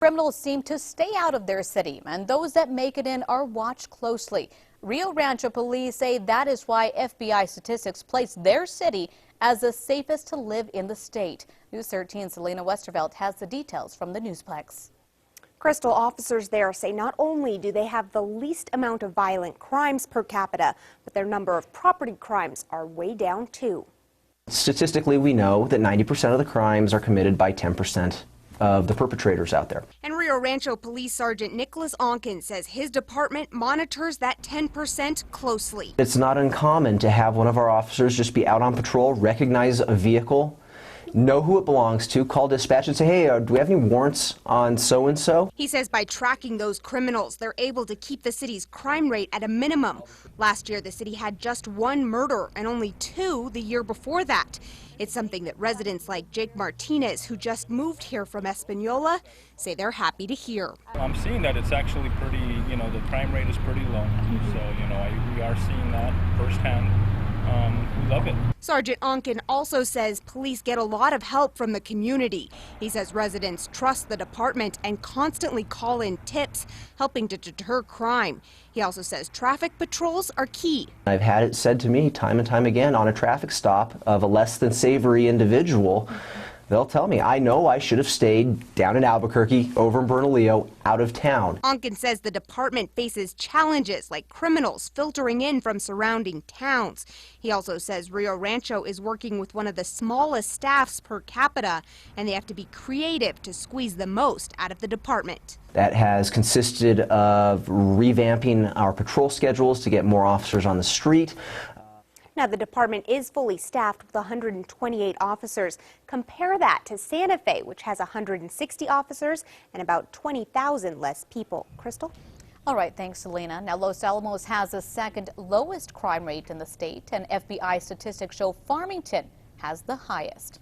Criminals seem to stay out of their city, and those that make it in are watched closely. Rio Rancho police say that is why FBI statistics place their city as the safest to live in the state. News 13's Selena Westervelt has the details from the Newsplex. Crystal, officers there say not only do they have the least amount of violent crimes per capita, but their number of property crimes are way down too. Statistically, we know that 90% of the crimes are committed by 10% of the perpetrators out there. And Rio Rancho Police Sergeant Nicholas Onken says his department monitors that 10% closely. It's not uncommon to have one of our officers just be out on patrol, recognize a vehicle, know who it belongs to, call dispatch and say, hey, do we have any warrants on so-and-so? He says by tracking those criminals, they're able to keep the city's crime rate at a minimum. Last year, the city had just one murder and only 2 the year before that. It's something that residents like Jake Martinez, who just moved here from Espanola, say they're happy to hear. I'm seeing that it's actually pretty, the crime rate is pretty low. So, we are seeing that firsthand. We love it. Sergeant Onken also says police get a lot of help from the community. He says residents trust the department and constantly call in tips, helping to deter crime. He also says traffic patrols are key. I've had it said to me time and time again on a traffic stop of a less than savory individual. They'll tell me, I know I should have stayed down in Albuquerque, over in Bernalillo, out of town. Onken says the department faces challenges like criminals filtering in from surrounding towns. He also says Rio Rancho is working with one of the smallest staffs per capita, and they have to be creative to squeeze the most out of the department. That has consisted of revamping our patrol schedules to get more officers on the street. Now, the department is fully staffed with 128 officers. Compare that to Santa Fe, which has 160 officers and about 20,000 less people. Crystal? All right, thanks, Selena. Now, Los Alamos has the second lowest crime rate in the state, and FBI statistics show Farmington has the highest.